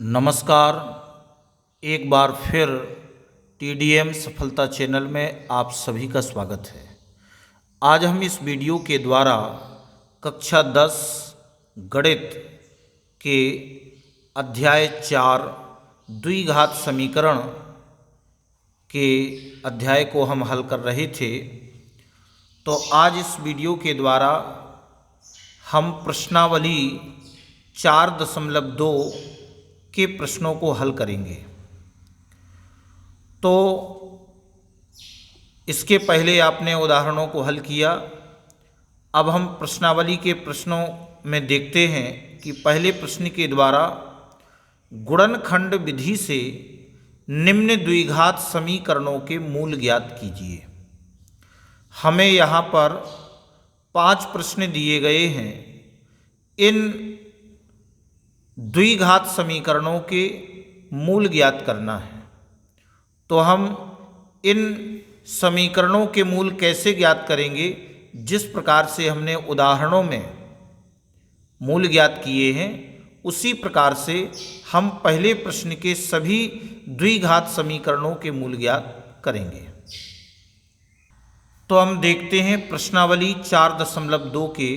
नमस्कार। एक बार फिर TDM सफलता चैनल में आप सभी का स्वागत है। आज हम इस वीडियो के द्वारा कक्षा 10 गणित के अध्याय 4 द्विघात समीकरण के अध्याय को हम हल कर रहे थे। तो आज इस वीडियो के द्वारा हम प्रश्नावली 4.2 के प्रश्नों को हल करेंगे। तो इसके पहले आपने उदाहरणों को हल किया। अब हम प्रश्नावली के प्रश्नों में देखते हैं कि पहले प्रश्न के द्वारा गुणनखंड विधि से निम्न द्विघात समीकरणों के मूल ज्ञात कीजिए। हमें यहाँ पर 5 प्रश्न दिए गए हैं। इन द्विघात समीकरणों के मूल ज्ञात करना है। तो हम इन समीकरणों के मूल कैसे ज्ञात करेंगे? जिस प्रकार से हमने उदाहरणों में मूल ज्ञात किए हैं उसी प्रकार से हम पहले प्रश्न के सभी द्विघात समीकरणों के मूल ज्ञात करेंगे। तो हम देखते हैं प्रश्नावली 4.2 के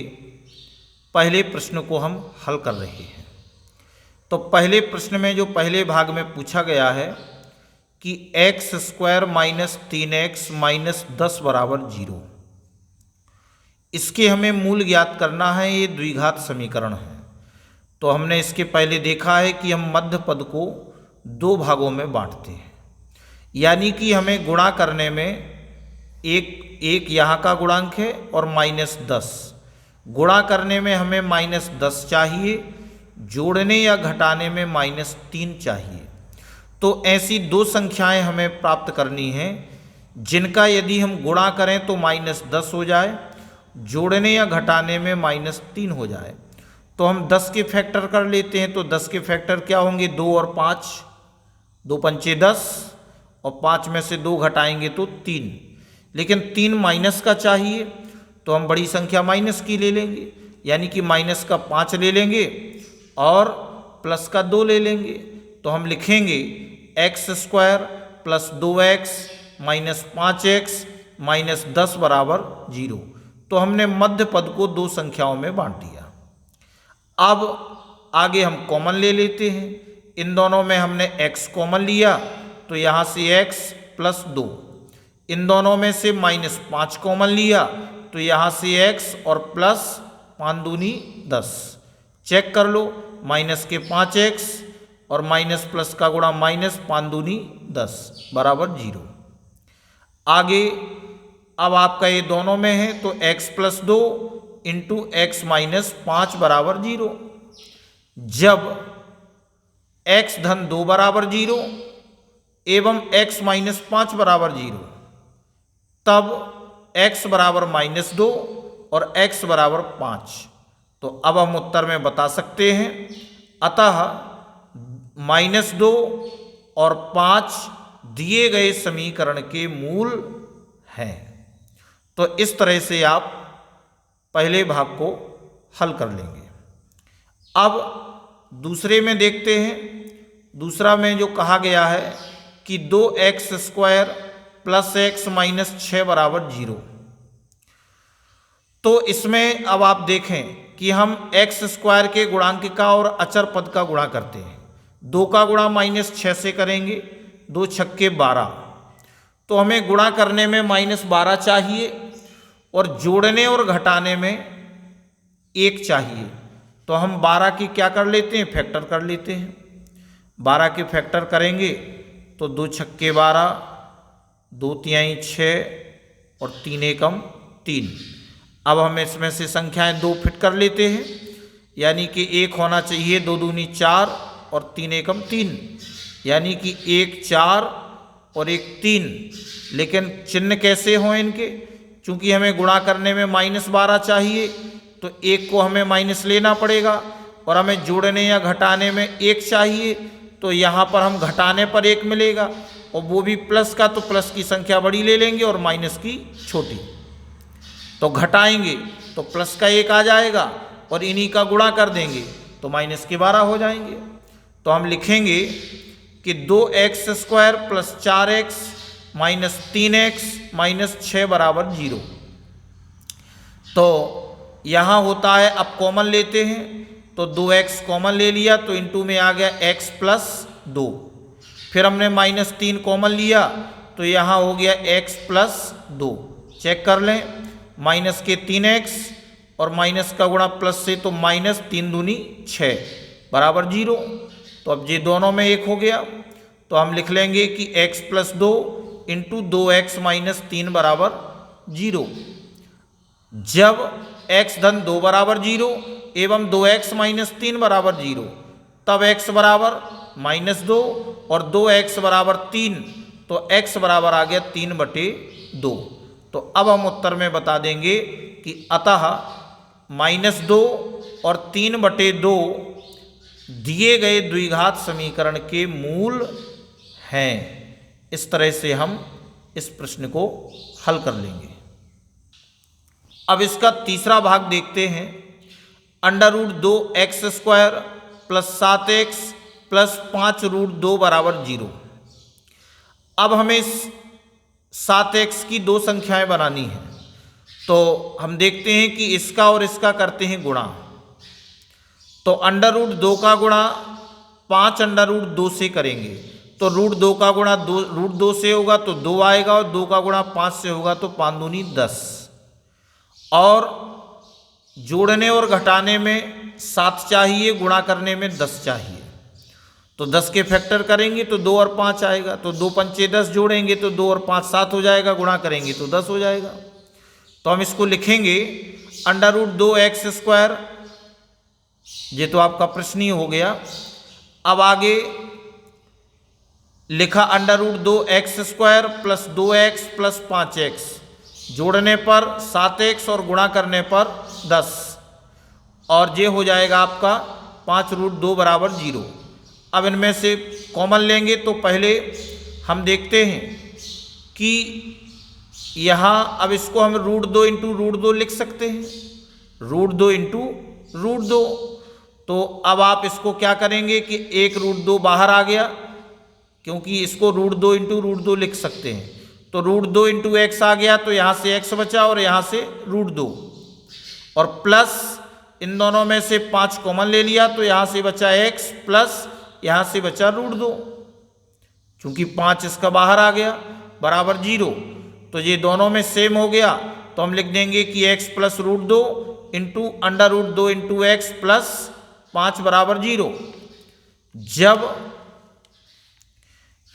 पहले प्रश्न को हम हल कर रहे हैं। तो पहले प्रश्न में जो पहले भाग में पूछा गया है कि x² - 3x - 10 = 0, इसके हमें मूल ज्ञात करना है। ये द्विघात समीकरण है। तो हमने इसके पहले देखा है कि हम मध्य पद को 2 भागों में बांटते हैं, यानी कि हमें गुणा करने में एक यहाँ का गुणांक है और -10। गुणा करने में हमें -10 चाहिए, जोड़ने या घटाने में -3 चाहिए। तो ऐसी 2 संख्याएं हमें प्राप्त करनी हैं जिनका यदि हम गुणा करें तो -10 हो जाए, जोड़ने या घटाने में -3 हो जाए। तो हम 10 के फैक्टर कर लेते हैं। तो 10 के फैक्टर क्या होंगे? 2 और 5, 2 पंचे 10 और 5 में से 2 घटाएंगे तो 3। लेकिन 3 माइनस का चाहिए तो हम बड़ी संख्या माइनस की ले लेंगे, यानी कि माइनस का 5 ले लेंगे और प्लस का 2 ले लेंगे। तो हम लिखेंगे x² + 2x - 5x - 10 = 0। तो हमने मध्य पद को 2 संख्याओं में बांट दिया। अब आगे हम कॉमन ले लेते हैं। इन दोनों में हमने x कॉमन लिया तो यहाँ से x + 2। इन दोनों में से -5 कॉमन लिया तो यहाँ से x और प्लस 5 दूनी 10। चेक कर लो, माइनस के 5x और माइनस प्लस का गुणा -5 दूनी 10 = 0। आगे अब आपका ये दोनों में है तो x + 2 × x - 5 = 0। जब x धन 2 = 0 एवं x - 5 = 0 तब x = -2 और x = 5। तो अब हम उत्तर में बता सकते हैं। अतः -2 और 5 दिए गए समीकरण के मूल हैं। तो इस तरह से आप पहले भाग को हल कर लेंगे। अब दूसरे में देखते हैं। दूसरा में जो कहा गया है कि 2x² + x - 6 = 0। तो इसमें अब आप देखें कि हम x² के गुणांक का और अचर पद का गुणा करते हैं। 2 का गुणा -6 से करेंगे, 2 छक्के 12। तो हमें गुणा करने में -12 चाहिए और जोड़ने और घटाने में 1 चाहिए। तो हम 12 की क्या कर लेते हैं? फैक्टर कर लेते हैं। 12 के फैक्टर करेंगे तो 2 छक्के 12, 2 तिहाई 6 और 3 एकम 3। अब हम इसमें से संख्याएं 2 फिट कर लेते हैं, यानी कि 1 होना चाहिए, 2 दूनी 4 और 3 एकम 3, यानी कि 1 4 और 1 3। लेकिन चिन्ह कैसे हों इनके? चूंकि हमें गुणा करने में -12 चाहिए तो 1 को हमें माइनस लेना पड़ेगा और हमें जोड़ने या घटाने में 1 चाहिए। तो यहाँ पर हम घटाने पर 1 मिलेगा और वो भी प्लस का, तो प्लस की संख्या बड़ी ले लेंगे और माइनस की छोटी। तो घटाएंगे तो प्लस का 1 आ जाएगा और इन्हीं का गुणा कर देंगे तो -12 हो जाएंगे। तो हम लिखेंगे कि 2x² plus 4x minus 3x minus 6 बराबर 0। तो यहाँ होता है, अब कॉमन लेते हैं तो 2x कॉमन ले लिया तो इनटू में आ गया x प्लस 2। फिर हमने माइनस 3 कॉमन लिया तो यहाँ हो गया x प्लस 2। चेक कर लें, माइनस के 3x और माइनस का गुणा प्लस से, तो माइनस 3 दूनी 6 बराबर 0। तो अब ये दोनों में एक हो गया, तो हम लिख लेंगे कि x plus 2 into 2x minus 3 बराबर 0। जब x धन 2 बराबर 0 एवं 2x माइनस 3 बराबर 0, तब x बराबर -2 और 2x बराबर 3, तो x बराबर आ गया 3/2। तो अब हम उत्तर में बता देंगे कि अतः -2 और 3/2 दिए गए द्विघात समीकरण के मूल हैं। इस तरह से हम इस प्रश्न को हल कर लेंगे। अब इसका तीसरा भाग देखते हैं। √2x² प्लस 7x प्लस 5√2 बराबर 0। अब हमें 7x की दो संख्याएं बनानी है, तो हम देखते हैं कि इसका और इसका करते हैं गुणा। तो √2 का गुणा 5√2 से करेंगे, तो √2 का गुणा √2 से होगा तो 2 आएगा, और 2 का गुणा 5 से होगा तो 5 दूनी 10। और जोड़ने और घटाने में 7 चाहिए, गुणा करने में 10 चाहिए। तो 10 के फैक्टर करेंगे तो 2 और 5 आएगा, तो 2 पंचे 10 जोड़ेंगे तो 2 और 5 7 हो जाएगा, गुणा करेंगे तो 10 हो जाएगा। तो हम इसको लिखेंगे √2x², ये तो आपका प्रश्न ही हो गया। अब आगे लिखा √2x² plus 2x plus 5x, जोड़ने पर 7x और गुणा करने पर 10, और ये हो जाएगा आपका 5√2 बराबर 0। अब इनमें से कॉमन लेंगे, तो पहले हम देखते हैं कि यहाँ अब इसको हम √2 इंटू √2 लिख सकते हैं, √2 इंटू √2। तो अब आप इसको क्या करेंगे कि एक √2 बाहर आ गया, क्योंकि इसको √2 इंटू √2 लिख सकते हैं। तो √2 इंटू x आ गया, तो यहाँ से x बचा और यहाँ से √2, और प्लस इन दोनों में से 5 कॉमन ले लिया, तो यहाँ से बचा x प्लस यहाँ से बचा √2, क्योंकि 5 इसका बाहर आ गया बराबर 0। तो ये दोनों में सेम हो गया, तो हम लिख देंगे कि x plus √2 into √2 into x plus 5 बराबर 0। जब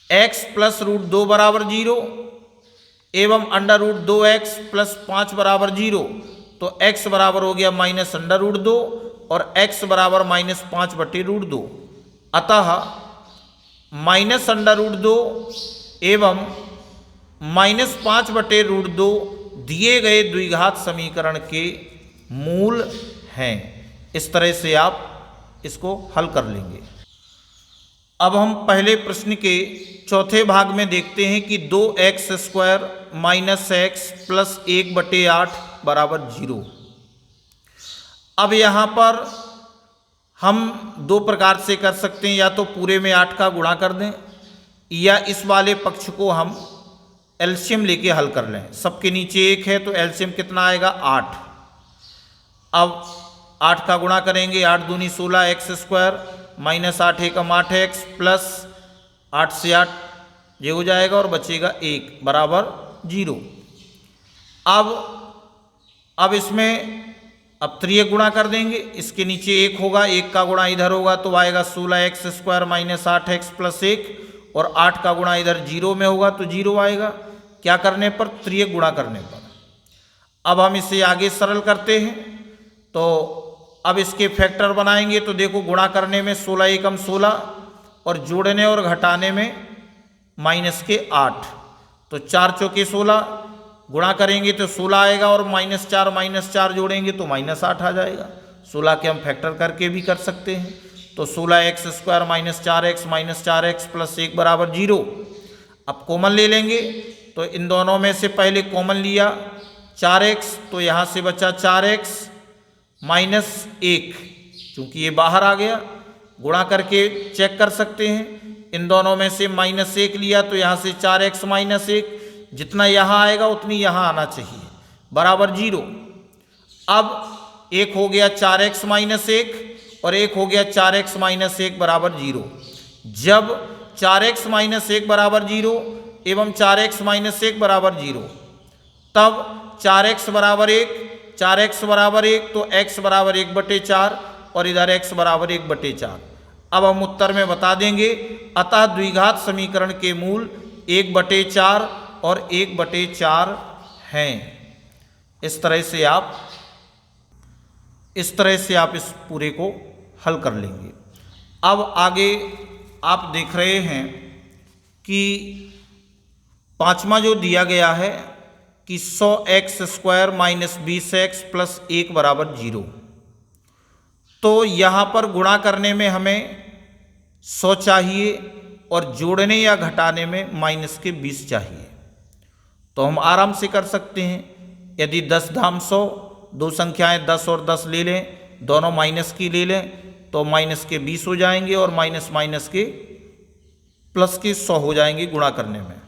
x प्लस √2 बराबर 0 एवं √2x प्लस 5 बराबर 0, तो x बराबर हो गया -√2 और x बराबर -5/√2। अतः -√2 एवं -5/√2 दिए गए द्विघात समीकरण के मूल हैं। इस तरह से आप इसको हल कर लेंगे। अब हम पहले प्रश्न के चौथे भाग में देखते हैं कि 2x² माइनस x प्लस 1/8 बराबर 0। अब यहाँ पर हम दो प्रकार से कर सकते हैं, या तो पूरे में 8 का गुणा कर दें, या इस वाले पक्ष को हम एलसीएम लेके हल कर लें। सबके नीचे 1 है तो एलसीएम कितना आएगा 8। अब 8 का गुणा करेंगे, 8 दूनी 16 x² माइनस 8 एकम 8x प्लस 8 से 8 ये हो जाएगा, और बचेगा 1 बराबर 0। अब इसमें अब 3 गुणा कर देंगे, इसके नीचे 1 होगा, 1 का गुणा इधर होगा तो आएगा 16x² माइनस 8x प्लस 1, और 8 का गुणा इधर 0 में होगा तो 0 आएगा। क्या करने पर? 3 गुणा करने पर। अब हम इसे आगे सरल करते हैं, तो अब इसके फैक्टर बनाएंगे, तो देखो गुणा करने में 16 एकम 16 और जोड़ने और घटाने में -8, तो 4 चौके 16 गुणा करेंगे तो 16 आएगा, और -4 जोड़ेंगे तो -8 आ जाएगा। 16 के हम फैक्टर करके भी कर सकते हैं, तो 16x² माइनस 4x प्लस 1 बराबर 0। अब कॉमन ले लेंगे, तो इन दोनों में से पहले कॉमन लिया 4x, तो यहाँ से बचा 4x माइनस 1, क्योंकि ये बाहर आ गया, गुणा करके चेक कर सकते हैं। इन दोनों में से -1 लिया तो यहाँ से 4x - 1, जितना यहाँ आएगा उतनी यहाँ आना चाहिए, बराबर 0। अब एक हो गया 4x - 1 और एक हो गया 4x - 1 बराबर 0। जब 4x - 1 बराबर 0 एवं 4x - 1 बराबर 0, तब 4x बराबर 1, 4x बराबर 1 तो x बराबर 1/4 और इधर x बराबर 1/4। अब हम उत्तर में बता देंगे, अतः द्विघात समीकरण के मूल 1/4 और 1/4 हैं। इस तरह से आप इस पूरे को हल कर लेंगे। अब आगे आप देख रहे हैं कि पांचवा जो दिया गया है कि 100x² - 20x + 1 बराबर 0। तो यहाँ पर गुणा करने में हमें 100 चाहिए और जोड़ने या घटाने में -20 चाहिए। तो हम आराम से कर सकते हैं। यदि 10 धाम 100, दो संख्याएं 10 और 10 ले लें, दोनों माइनस की ले लें तो -20 हो जाएंगे और माइनस के प्लस के 100 हो जाएंगे गुणा करने में।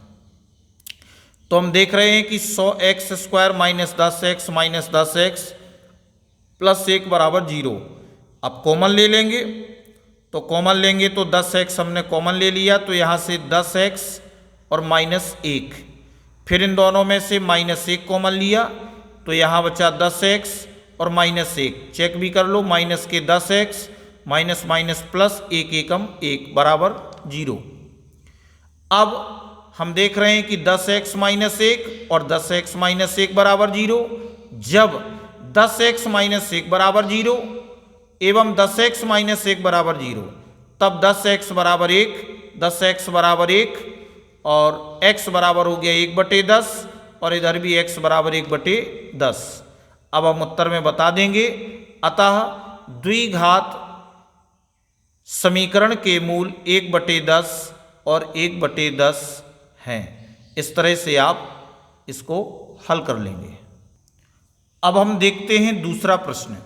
तो हम देख रहे हैं कि 100x² - 10x - 10x + 1 बराबर 0। अब कॉमन ले लेंगे, तो कॉमन लेंगे तो 10x हमने कॉमन ले लिया, तो यहाँ से 10x और -1, फिर इन दोनों में से -1 कॉमन लिया तो यहाँ बचा 10x और -1, चेक भी कर लो, माइनस के 10x माइनस प्लस 1 एकम 1 बराबर 0। अब हम देख रहे हैं कि 10x - 1 और 10x - 1 बराबर 0। जब 10x - 1 बराबर 0 एवं 10x - 1 बराबर 0, तब 10x बराबर 1, 10x बराबर 1 और x बराबर हो गया 1/10 और इधर भी x बराबर 1/10। अब हम उत्तर में बता देंगे, अतः द्विघात समीकरण के मूल 1/10 और 1/10 हैं। इस तरह से आप इसको हल कर लेंगे। अब हम देखते हैं दूसरा प्रश्न।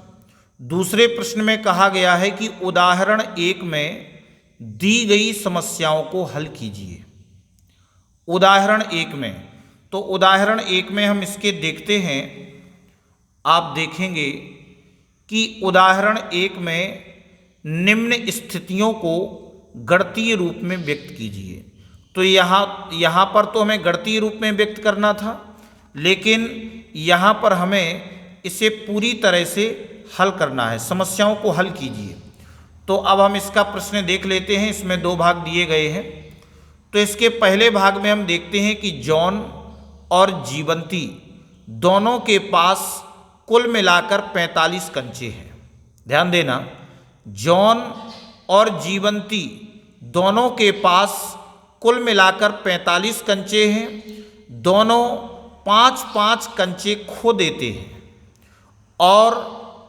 दूसरे प्रश्न में कहा गया है कि उदाहरण 1 में दी गई समस्याओं को हल कीजिए। उदाहरण 1 में, तो उदाहरण 1 में हम इसके देखते हैं। आप देखेंगे कि उदाहरण 1 में निम्न स्थितियों को गणितीय रूप में व्यक्त कीजिए। तो यहाँ पर तो हमें गणितीय रूप में व्यक्त करना था, लेकिन यहाँ पर हमें इसे पूरी तरह से हल करना है। समस्याओं को हल कीजिए। तो अब हम इसका प्रश्न देख लेते हैं। इसमें 2 भाग दिए गए हैं। तो इसके पहले भाग में हम देखते हैं कि जॉन और जीवंती दोनों के पास कुल मिलाकर 45 कंचे हैं। ध्यान देना, जॉन और जीवंती दोनों के पास कुल मिलाकर 45 कंचे हैं। दोनों 5-5 कंचे खो देते हैं और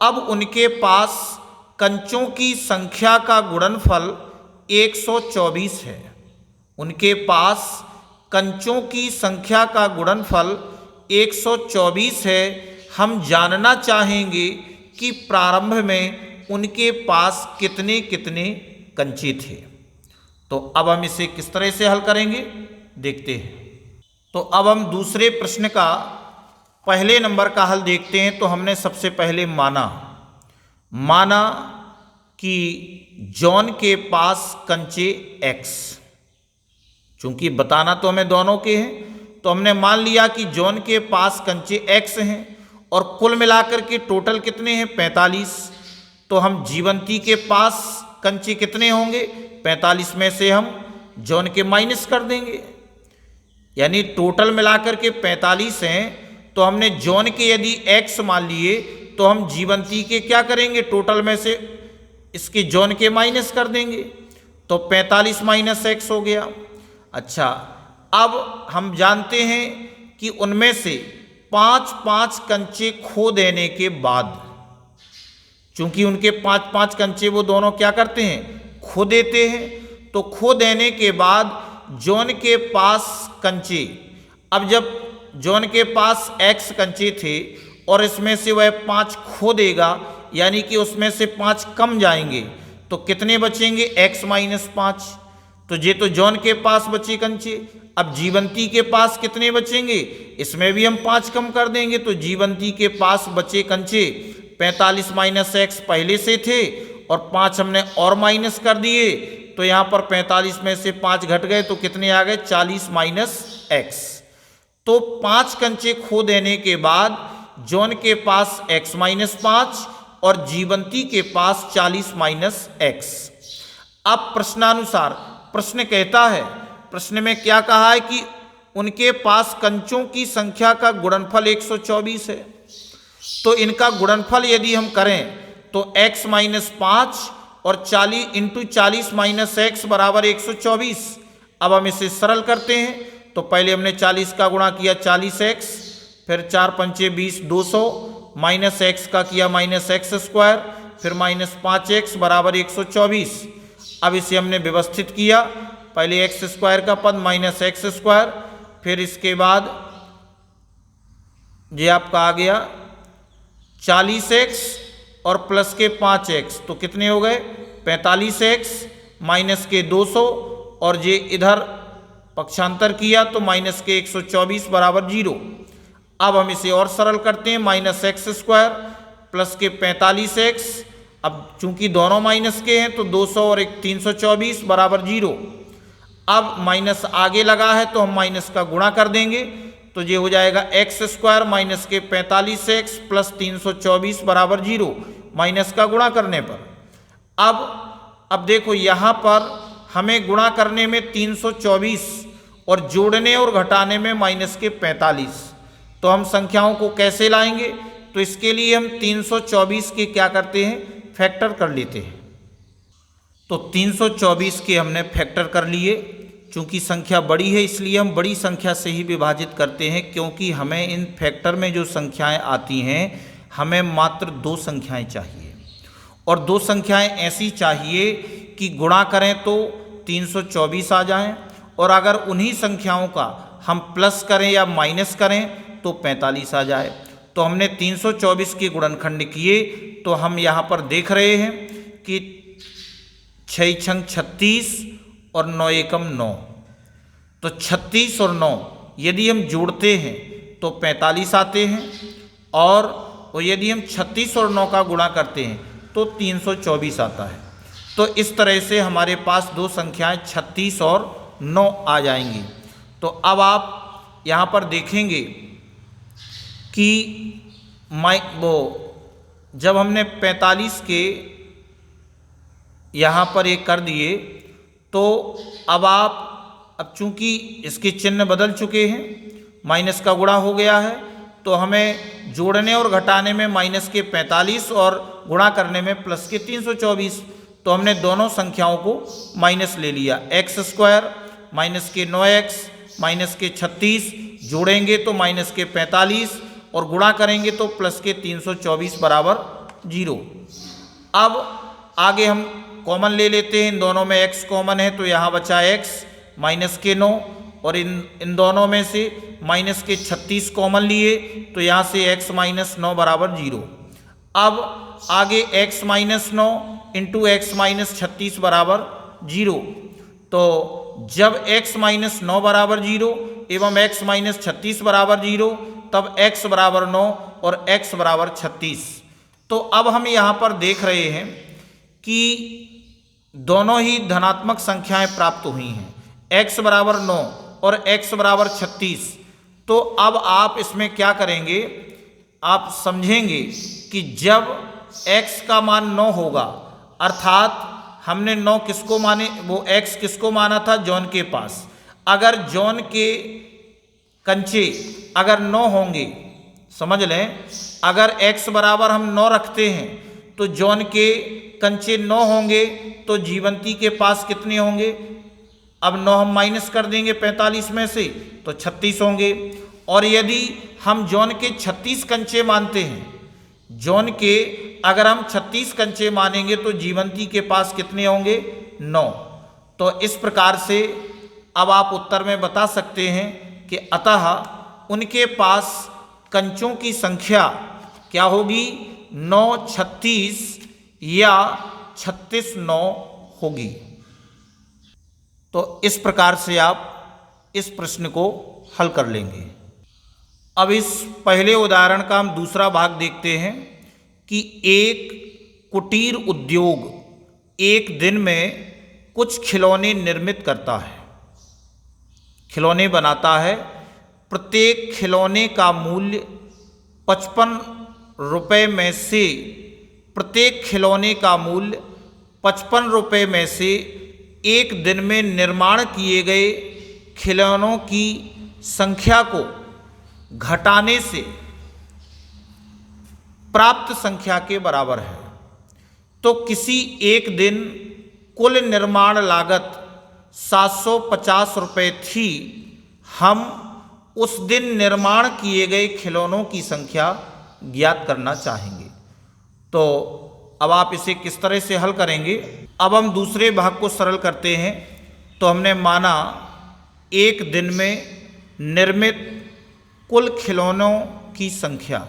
अब उनके पास कंचों की संख्या का गुणनफल 124 है। उनके पास कंचों की संख्या का गुणनफल 124 है। हम जानना चाहेंगे कि प्रारंभ में उनके पास कितने कितने कंचे थे। तो अब हम इसे किस तरह से हल करेंगे देखते हैं। तो अब हम दूसरे प्रश्न का पहले नंबर का हल देखते हैं। तो हमने सबसे पहले माना कि जॉन के पास कंचे x, चूंकि बताना तो हमें दोनों के हैं, तो हमने मान लिया कि जॉन के पास कंचे x हैं और कुल मिलाकर के टोटल कितने हैं 45। तो हम जीवंती के पास कंचे कितने होंगे 45 में से हम जॉन के माइनस कर देंगे, यानी टोटल मिलाकर के 45 हैं। तो हमने जॉन के यदि x मान लिए तो हम जीवंती के क्या करेंगे, टोटल में से इसके जॉन के माइनस कर देंगे। तो 45 - x हो गया। अच्छा, अब हम जानते हैं कि उनमें से 5-5 कंचे खो देने के बाद, चूंकि उनके 5-5 कंचे वो दोनों क्या करते हैं खो देते हैं, तो खो देने के बाद जॉन के पास कंचे, अब जब जॉन के पास x कंचे थे और इसमें से वह 5 खो देगा, यानी कि उसमें से 5 कम जाएंगे, तो कितने बचेंगे, x माइनस 5। तो ये तो जॉन के पास बचे कंचे। अब जीवंती के पास कितने बचेंगे, इसमें भी हम 5 कम कर देंगे, तो जीवंती के पास बचे कंचे 45 माइनस एक्स पहले से थे और 5 हमने और माइनस कर दिए, तो यहाँ पर 45 में से 5 घट गए तो कितने आ गए, 40 माइनस एक्स। तो 5 कंचे खो देने के बाद जॉन के पास x माइनस 5 और जीवंती के पास 40 माइनस एक्स। अब प्रश्नानुसार प्रश्न कहता है, प्रश्न में क्या कहा है कि उनके पास कंचों की संख्या का गुणनफल 124 है। तो इनका गुणनफल यदि हम करें तो x माइनस 5 और 40 इंटू 40 माइनस एक्स बराबर 124। अब हम इसे सरल करते हैं, तो पहले हमने 40 का गुणा किया 40x, फिर 4 पंचे 20 200, माइनस एक्स का किया माइनस एक्स स्क्वायर, फिर माइनस 5x बराबर 124। अब इसे हमने व्यवस्थित किया, पहले एक्स स्क्वायर का पद माइनस एक्स स्क्वायर, फिर इसके बाद ये आपका आ गया 40x और प्लस के 5x, तो कितने हो गए 45x माइनस के 200 और ये इधर पक्षांतर किया तो माइनस के 124 बराबर 0। अब हम इसे और सरल करते हैं, माइनस एक्स स्क्वायर प्लस के 45x, अब चूंकि दोनों माइनस के हैं तो 200 और 324 बराबर 0। अब माइनस आगे लगा है तो हम माइनस का गुणा कर देंगे, तो ये हो जाएगा एक्स स्क्वायर माइनस के 45x प्लस 324 बराबर 0, माइनस का गुणा करने पर। अब देखो यहाँ पर हमें गुणा करने में 324 और जोड़ने और घटाने में माइनस के 45, तो हम संख्याओं को कैसे लाएंगे, तो इसके लिए हम 324 के क्या करते हैं, फैक्टर कर लेते हैं। तो 324 के हमने फैक्टर कर लिए, चूंकि संख्या बड़ी है इसलिए हम बड़ी संख्या से ही विभाजित करते हैं, क्योंकि हमें इन फैक्टर में जो संख्याएं आती हैं हमें मात्र 2 संख्याएं चाहिए, और 2 संख्याएं ऐसी चाहिए कि गुणा करें तो 324 आ जाएं, और अगर उन्हीं संख्याओं का हम प्लस करें या माइनस करें तो 45 आ जाए। तो हमने 324 के गुणनखंड किए, तो हम यहाँ पर देख रहे हैं कि 6 छंग 36 और 9 एकम 9, तो 36 और 9 यदि हम जोड़ते हैं तो 45 आते हैं, और यदि हम 36 और 9 का गुणा करते हैं तो 324 आता है। तो इस तरह से हमारे पास 2 संख्याएं 36 और 9 आ जाएंगी। तो अब आप यहाँ पर देखेंगे कि जब हमने 45 के यहाँ पर एक कर दिए, तो अब चूंकि इसके चिन्ह बदल चुके हैं, माइनस का गुणा हो गया है, तो हमें जोड़ने और घटाने में माइनस के 45 और गुणा करने में प्लस के 324, तो हमने दोनों संख्याओं को माइनस ले लिया। एक्स स्क्वायर माइनस के 9x माइनस के 36 जोड़ेंगे तो माइनस के 45 और गुणा करेंगे तो प्लस के 324 बराबर 0। अब आगे हम कॉमन ले लेते हैं, इन दोनों में x कॉमन है तो यहाँ बचा x माइनस के 9, और इन दोनों में से माइनस के 36 कॉमन लिए तो यहाँ से x माइनस 9 बराबर 0। अब आगे x minus 9 into x minus 36 बराबर 0। तो जब x माइनस 9 बराबर 0 एवं x माइनस 36 बराबर 0, तब x बराबर 9 और x बराबर 36। तो अब हम यहाँ पर देख रहे हैं कि दोनों ही धनात्मक संख्याएं प्राप्त हुई हैं, x बराबर 9 और x बराबर 36। तो अब आप इसमें क्या करेंगे, आप समझेंगे कि जब x का मान 9 होगा, अर्थात हमने 9 किसको माने, वो x किसको माना था, जॉन के पास। अगर जॉन के कंचे अगर 9 होंगे, समझ लें, अगर x बराबर हम 9 रखते हैं तो जॉन के कंचे 9 होंगे, तो जीवंती के पास कितने होंगे, अब 9 हम माइनस कर देंगे 45 में से तो 36 होंगे। और यदि हम जॉन के 36 कंचे मानते हैं, जॉन के अगर हम 36 कंचे मानेंगे तो जीवंती के पास कितने होंगे, 9। तो इस प्रकार से अब आप उत्तर में बता सकते हैं कि अतः उनके पास कंचों की संख्या क्या होगी, 9, 36 या 36/9 होगी। तो इस प्रकार से आप इस प्रश्न को हल कर लेंगे। अब इस पहले उदाहरण का हम दूसरा भाग देखते हैं कि एक कुटीर उद्योग एक दिन में कुछ खिलौने निर्मित करता है, खिलौने बनाता है। प्रत्येक खिलौने का मूल्य 55 रुपये में से प्रत्येक खिलौने का मूल्य 55 रुपये में से एक दिन में निर्माण किए गए खिलौनों की संख्या को घटाने से प्राप्त संख्या के बराबर है। तो किसी एक दिन कुल निर्माण लागत 750 रुपये थी। हम उस दिन निर्माण किए गए खिलौनों की संख्या ज्ञात करना चाहेंगे। तो अब आप इसे किस तरह से हल करेंगे? अब हम दूसरे भाग को सरल करते हैं। तो हमने माना एक दिन में निर्मित कुल खिलौनों की संख्या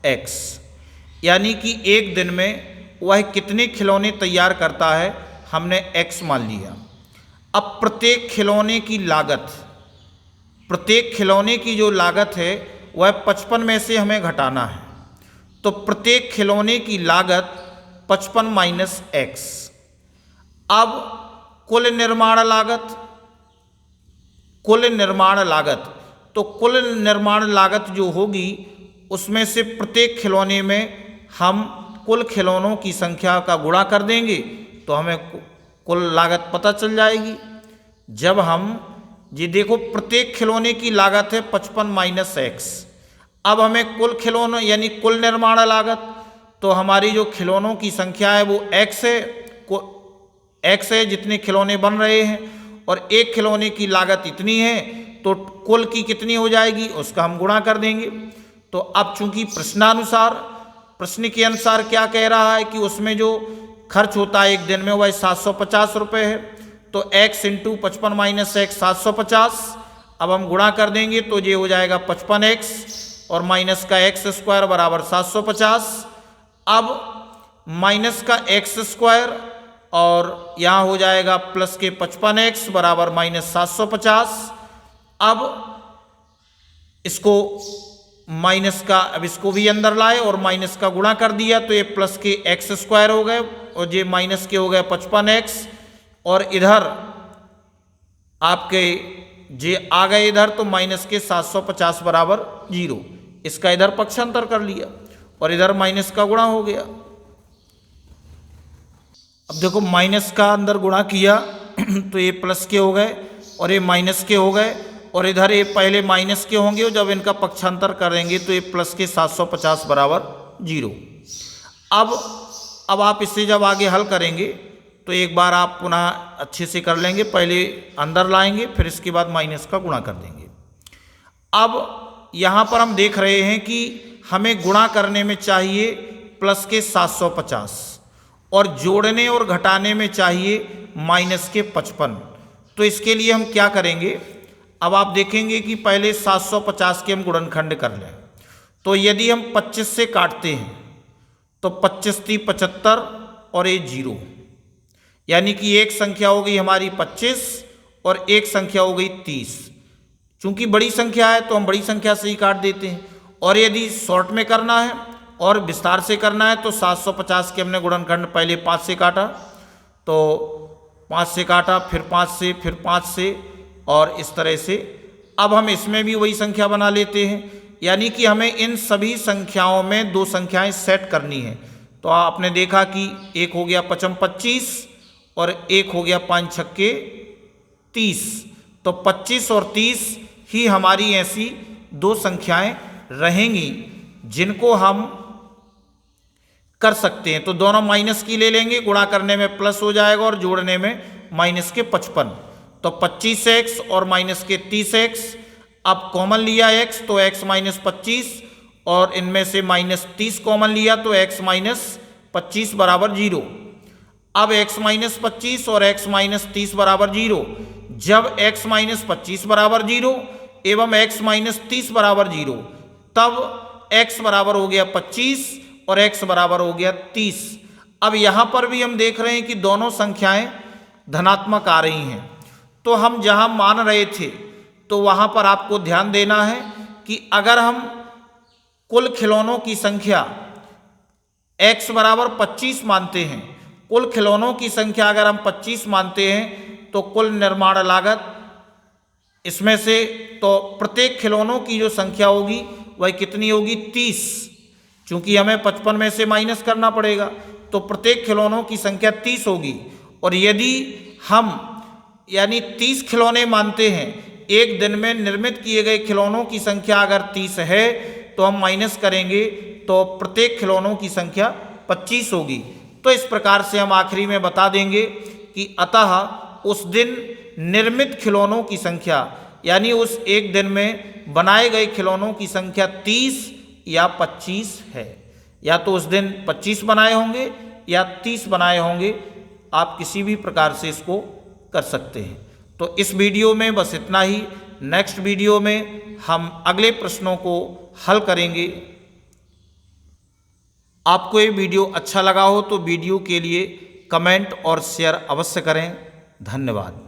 x, यानी कि एक दिन में वह कितने खिलौने तैयार करता है, हमने x मान लिया। अब प्रत्येक खिलौने की लागत, प्रत्येक खिलौने की जो लागत है वह 55 में से हमें घटाना है। तो प्रत्येक खिलौने की लागत 55 माइनस x। अब कुल निर्माण लागत, कुल निर्माण लागत, तो कुल निर्माण लागत जो होगी उसमें से प्रत्येक खिलौने में हम कुल खिलौनों की संख्या का गुणा कर देंगे तो हमें कुल लागत पता चल जाएगी। जब हम ये देखो प्रत्येक खिलौने की लागत है 55 माइनस x। अब हमें कुल खिलौनों यानी कुल निर्माण लागत, तो हमारी जो खिलौनों की संख्या है वो x है, x है जितने खिलौने बन रहे हैं, और एक खिलौने की लागत इतनी है, तो कुल की कितनी हो जाएगी उसका हम गुणा कर देंगे। तो अब चूंकि प्रश्नानुसार, प्रश्न के अनुसार क्या कह रहा है कि उसमें जो खर्च होता है एक दिन में वह 750 रुपये है, तो x इंटू 55 माइनस x 750। अब हम गुणा कर देंगे तो ये हो जाएगा 55x और माइनस का x स्क्वायर बराबर 750। अब माइनस का x स्क्वायर और यहाँ हो जाएगा प्लस के 55x बराबर माइनस 750। अब इसको माइनस का, अब इसको भी अंदर लाए और माइनस का गुणा कर दिया तो ये प्लस के x स्क्वायर हो गए और ये माइनस के हो गए 55x, और इधर आपके जे आ गए इधर तो माइनस के 750 बराबर 0। इसका इधर पक्षांतर कर लिया और इधर माइनस का गुणा हो गया। अब देखो माइनस का अंदर गुणा किया तो ये प्लस के हो गए और ये माइनस के हो गए, और इधर ये पहले माइनस के होंगे और जब इनका पक्षांतर करेंगे तो ये प्लस के 750 बराबर 0। अब आप इससे जब आगे हल करेंगे तो एक बार आप पुनः अच्छे से कर लेंगे, पहले अंदर लाएंगे फिर इसके बाद माइनस का गुणा कर देंगे। अब यहाँ पर हम देख रहे हैं कि हमें गुणा करने में चाहिए प्लस के 750 और जोड़ने और घटाने में चाहिए माइनस के 55। तो इसके लिए हम क्या करेंगे? अब आप देखेंगे कि पहले 750 के हम गुणनखंड कर लें। तो यदि हम 25 से काटते हैं तो 25 × 75 और ये 0, यानी कि एक संख्या हो गई हमारी 25 और एक संख्या हो गई 30। चूंकि बड़ी संख्या है तो हम बड़ी संख्या से ही काट देते हैं, और यदि शॉर्ट में करना है और विस्तार से करना है तो 750 के हमने गुणनखंड पहले 5 से काटा, तो 5 से काटा, फिर 5 से, फिर 5 से, और इस तरह से। अब हम इसमें भी वही संख्या बना लेते हैं, यानी कि हमें इन सभी संख्याओं में दो संख्याएं सेट करनी है। तो आपने देखा कि एक हो गया 25 और एक हो गया 5 छक्के 30। तो 25 और 30 ही हमारी ऐसी दो संख्याएं रहेंगी जिनको हम कर सकते हैं। तो दोनों माइनस की ले लेंगे, गुणा करने में प्लस हो जाएगा और जोड़ने में माइनस के 55। तो 25x और माइनस के 30x। अब कॉमन लिया x तो x माइनस 25 और इनमें से माइनस 30 कॉमन लिया तो x माइनस 25 बराबर 0। अब x माइनस 25 और x माइनस 30 बराबर 0। जब x माइनस 25 बराबर 0 एवं x माइनस 30 बराबर 0, तब x बराबर हो गया 25 और x बराबर हो गया 30। अब यहाँ पर भी हम देख रहे हैं कि दोनों संख्याएं धनात्मक आ रही हैं। तो हम जहाँ मान रहे थे तो वहाँ पर आपको ध्यान देना है कि अगर हम कुल खिलौनों की संख्या x बराबर 25 मानते हैं, कुल खिलौनों की संख्या अगर हम 25 मानते हैं तो कुल निर्माण लागत इसमें से तो प्रत्येक खिलौनों की जो संख्या होगी वह कितनी होगी 30, चूंकि हमें 55 में से माइनस करना पड़ेगा तो प्रत्येक खिलौनों की संख्या 30 होगी। और यदि हम यानी 30 खिलौने मानते हैं, एक दिन में निर्मित किए गए खिलौनों की संख्या अगर 30 है तो हम माइनस करेंगे तो प्रत्येक खिलौनों की संख्या 25 होगी। तो इस प्रकार से हम आखिरी में बता देंगे कि अतः उस दिन निर्मित खिलौनों की संख्या यानी उस एक दिन में बनाए गए खिलौनों की संख्या 30 या 25 है। या तो उस दिन 25 बनाए होंगे या 30 बनाए होंगे, आप किसी भी प्रकार से इसको कर सकते हैं। तो इस वीडियो में बस इतना ही। नेक्स्ट वीडियो में हम अगले प्रश्नों को हल करेंगे। आपको ये वीडियो अच्छा लगा हो तो वीडियो के लिए कमेंट और शेयर अवश्य करें। धन्यवाद।